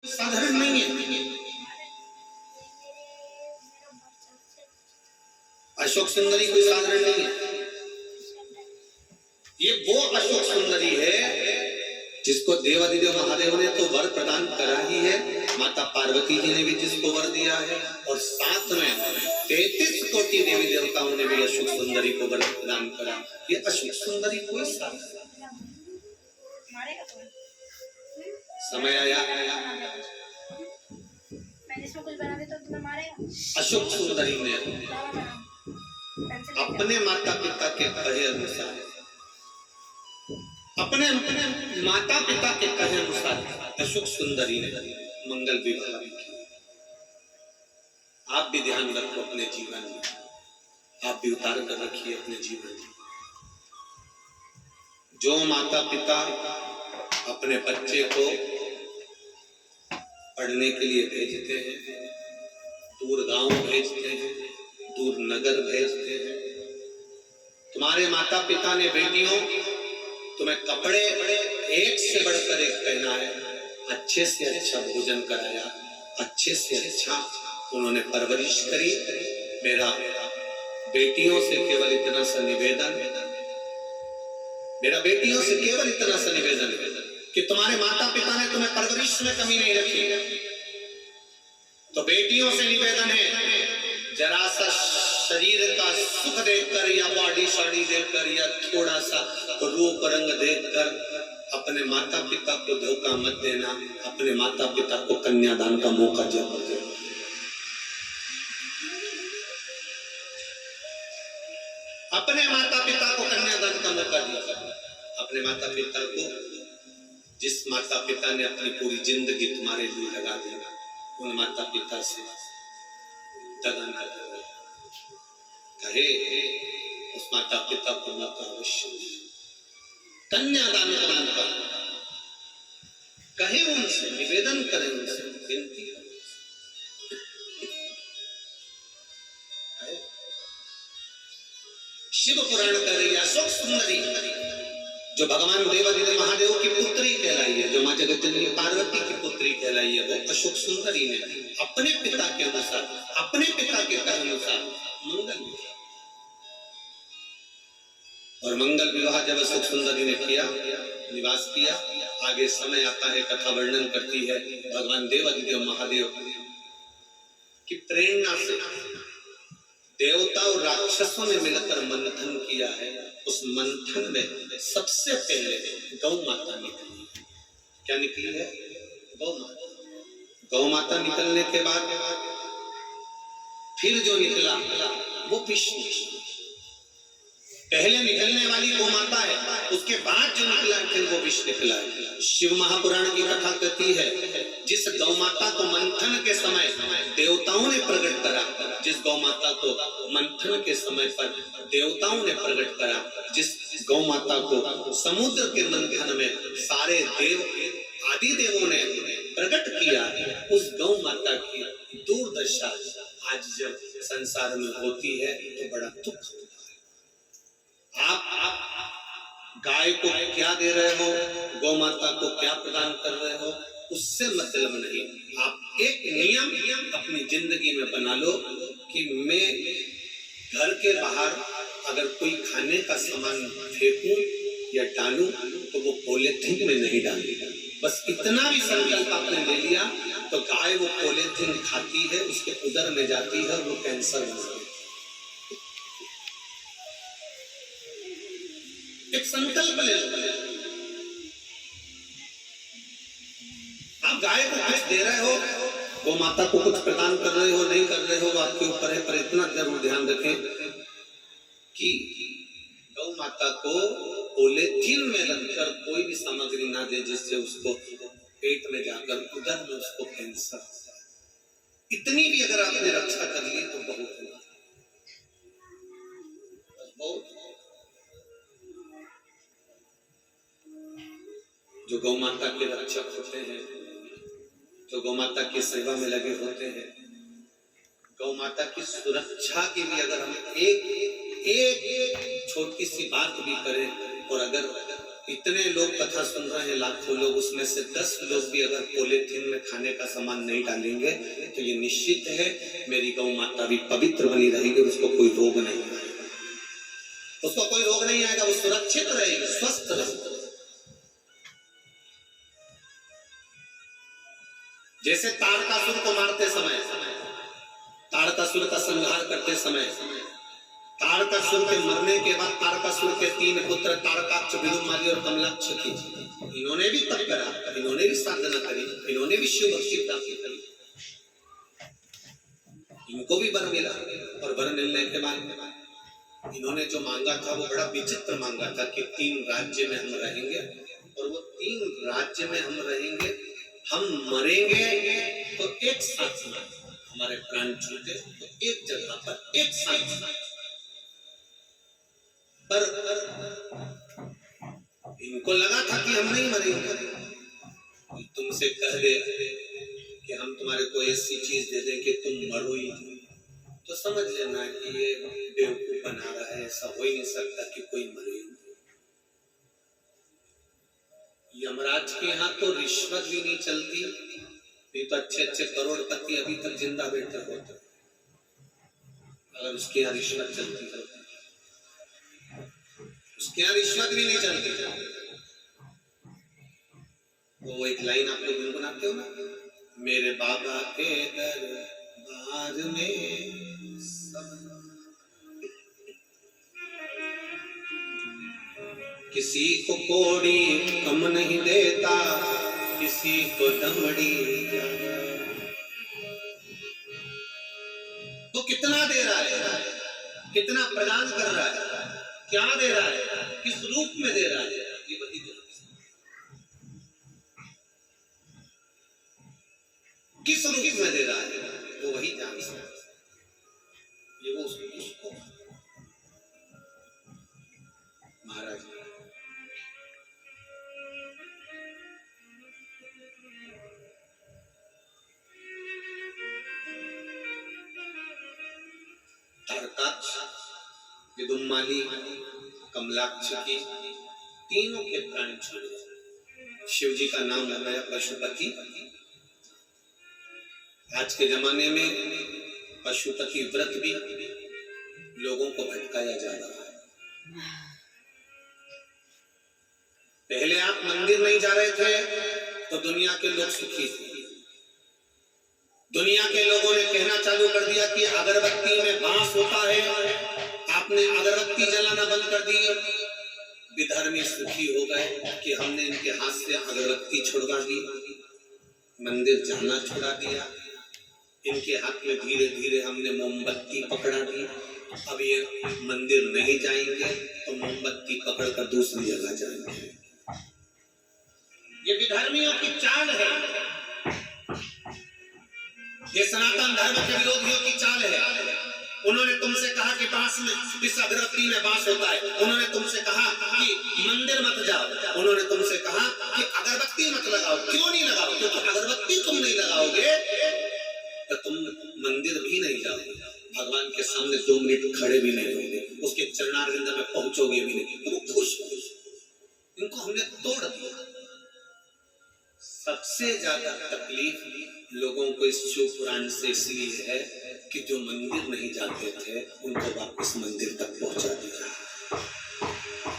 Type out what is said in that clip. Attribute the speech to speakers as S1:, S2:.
S1: साधारण नहीं है। अशोक सुंदरी कोई साधारण नहीं है। ये वो अशोक सुंदरी है जिसको देवादिदेव महादेव ने तो वर प्रदान करा ही है, माता पार्वती जी ने भी जिसको वर दिया है, और साथ में 33 कोटि देवी देवताओं ने भी अशोक सुंदरी को वर प्रदान करा। ये अशोक सुंदरी कोई समय आया
S2: कुछ बना दे तो तुम्हें मारेगा।
S1: अशोक सुंदरी ने अपने माता पिता के कहे अनुसार, अपने माता पिता के कहे अनुसार अशोक सुंदरी ने मंगल विवाह किया। आप भी ध्यान रखो अपने जीवन में, आप भी उतार कर रखिए अपने जीवन में। जो माता पिता अपने बच्चे को पढ़ने के लिए भेजते हैं, दूर गांव भेजते हैं, दूर नगर भेजते हैं, तुम्हारे माता पिता ने बेटियों तुम्हें कपड़े एक से बढ़कर एक पहनाए, अच्छे से अच्छा भोजन कराया, अच्छे से अच्छा उन्होंने परवरिश करी। मेरा बेटियों से केवल इतना सा निवेदन, मेरा बेटियों से केवल इतना सा निवेदन कि तुम्हारे माता पिता ने तुम्हें परवरिश में कमी नहीं रखी, तो बेटियों से निवेदन है जरा सा शरीर का सुख देखकर या बॉडी शॉडी देखकर या थोड़ा सा रूप रंग देखकर अपने माता पिता को धोखा मत देना। अपने माता पिता को कन्यादान का मौका जरूर देना। अपने माता पिता को कन्यादान का मौका दिया। अपने माता पिता को, जिस माता पिता ने अपनी पूरी जिंदगी तुम्हारे लिए लगा दी, उन माता पिता से दगा ना करो। कहे उस माता पिता को मौका अवश्य कन्यादान का मौका, कहे उनसे, निवेदन करें उनसे, विनती करें। शिव पुराण कह रही है अशोक सुंदरी जो भगवान देवादिदेव महादेव की पुत्री कहलाई है, जो मां जगतजननी पार्वती की पुत्री कहलाई है, वो अशोक सुंदरी ने अपने पिता के अनुसार, अपने पिता के कहे अनुसार मंगल विवाह, और मंगल विवाह जब अशोक सुंदरी ने किया, निवास किया, आगे समय आता है, कथा वर्णन करती है भगवान देवादिदेव महादेव की प्रेरणा से देवता और राक्षसों ने मिलकर मंथन किया है। उस मंथन में सबसे पहले गौ माता निकली। क्या निकली है? गौ माता। गौ माता निकलने के बाद फिर जो निकला वो विष्णु। पहले निकलने वाली गौ माता है, उसके बाद जो निकला फिर वो विष्णु निकला है। शिव महापुराण की कथा कहती है जिस गौ माता को मंथन के समय देवताओं ने प्रकट करा, जिस गौ माता को मंथन के समय पर देवताओं ने प्रकट करा, जिस गौ माता को समुद्र के मंथन में सारे देव आदि देवों ने प्रकट किया, उस गौ माता की दुर्दशा आज जब संसार में होती है तो बड़ा दुख होता है। आप गाय को क्या दे रहे हो, गौ माता को क्या प्रदान कर रहे हो, उससे मतलब नहीं। आप एक नियम अपनी जिंदगी में बना लो कि मैं घर के बाहर अगर कोई खाने का सामान फेंकूं या डालूं तो वो पॉलीथीन में नहीं डालूंगा। बस इतना भी संकल्प आपने ले लिया तो गाय वो पॉलीथीन खाती है, उसके उदर में जाती है, वो कैंसर हो जाता है। एक संकल्प ले लो। आप गाय को कुछ दे रहे हो, गौ माता को कुछ प्रदान कर रहे हो, नहीं कर रहे हो, आपके ऊपर है, पर इतना जरूर ध्यान रखें कि गौ माता को पॉलीथीन में रखकर कोई भी सामग्री ना दे जिससे उसको पेट में जाकर उधर में उसको कैंसर हो जाए। इतनी भी अगर आपने रक्षा कर ली तो बहुत है, बहुत। जो गौ माता के रक्षक होते हैं, जो गौ माता की सेवा में लगे होते हैं, गौ माता की सुरक्षा के लिए अगर हम एक छोटी सी बात भी करें और अगर इतने लोग कथा सुन रहे हैं, लाखों लोग, उसमें से 10 लोग भी अगर पॉलीथीन में खाने का सामान नहीं डालेंगे तो ये निश्चित है मेरी गौ माता भी पवित्र बनी रहेगी, उसको कोई रोग नहीं आएगा, उसको कोई रोग नहीं आएगा, वो सुरक्षित रहेगी, स्वस्थ रहेगी। जैसे तारकासुर को मारते समय, तारकासुर का संहार करते समय, तारकासुर के मरने के बाद तारकासुर के 3 पुत्र तारकाक्ष, विदुमाली और कमलाक्ष थे, इन्होंने भी तप करा, इन्होंने भी साधना करी, इन्होंने भी शिव भक्ति प्राप्त करी, इनको भी वर मिला। और वर मिलने के बाद इन्होंने जो मांगा था वो बड़ा विचित्र मांगा था कि 3 राज्य में हम रहेंगे, और वो 3 राज्य में हम रहेंगे, हम मरेंगे तो एक साथ, हमारे प्राण छूटे तो एक जगह पर एक साथ। पर इनको लगा था कि हम नहीं मरेंगे, तुमसे कह दे कि हम तुम्हारे को ऐसी चीज दे दें कि तुम मरो ही, तो समझ लेना कि ये बेवकूफ बना रहा है, ऐसा हो ही नहीं सकता कि कोई मरे। यमराज के यहाँ तो रिश्वत भी नहीं चलती, नहीं तो अच्छे अच्छे करोड़पति अभी तक जिंदा बैठे होते, अगर उसके यहाँ रिश्वत चलती तो, उसके यहाँ रिश्वत भी नहीं चलती। वो एक लाइन आप लोग गुनगुनाते हो ना, मेरे बाबा के दरबार में किसी को कोड़ी कम नहीं देता, किसी को दमड़ी ज्यादा। तो कितना दे रहा है, कितना प्रदान कर रहा है, क्या दे रहा है, किस रूप में दे रहा है, ये बता दो। किस रूप में दे रहा है वो वही जान सकता है, ये वो उसको महाराज तारकाक्ष, विदुमाली, कमलाक्ष की तीनों के प्राण छूटे। शिव जी का नाम है गया पशुपति। आज के जमाने में पशुपति व्रत भी लोगों को भटकाया जा रहा है। पहले आप मंदिर नहीं जा रहे थे तो दुनिया के लोग सुखी थे, दुनिया के लोगों ने कहना चालू कर दिया कि अगरबत्ती में बांस होता है, आपने अगरबत्ती जलाना बंद कर दी। विधर्मी सुखी हो गए कि हमने इनके हाथ से अगरबत्ती छुड़वा दी, मंदिर जाना छुड़ा दिया, इनके हाथ में धीरे धीरे हमने मोमबत्ती पकड़ा दी। अब ये मंदिर नहीं जाएंगे तो मोमबत्ती पकड़कर दूसरी जगह जाएंगे। ये विधर्मियों की चाल है, ये सनातन धर्म के विरोधियों की चाल है। उन्होंने तुमसे कहा कि बांस में, इस अगरबत्ती में बांस होता है। उन्होंने तुमसे कहा कि मंदिर मत जाओ, उन्होंने तुमसे कहा कि अगरबत्ती मत लगाओ। क्यों नहीं लगाओ? क्योंकि अगरबत्ती तुम नहीं लगाओगे तो तुम मंदिर भी नहीं जाओगे, भगवान के सामने 2 मिनट खड़े भी नहीं होंगे, उसके चरणारविंद में पहुंचोगे भी नहीं। तो वो खुश हो, इनको हमने तोड़ दिया। सबसे ज्यादा तकलीफ लोगों को इस शिव पुराण से इसलिए है कि जो मंदिर नहीं जाते थे उनको वापस मंदिर तक पहुंचा दिया।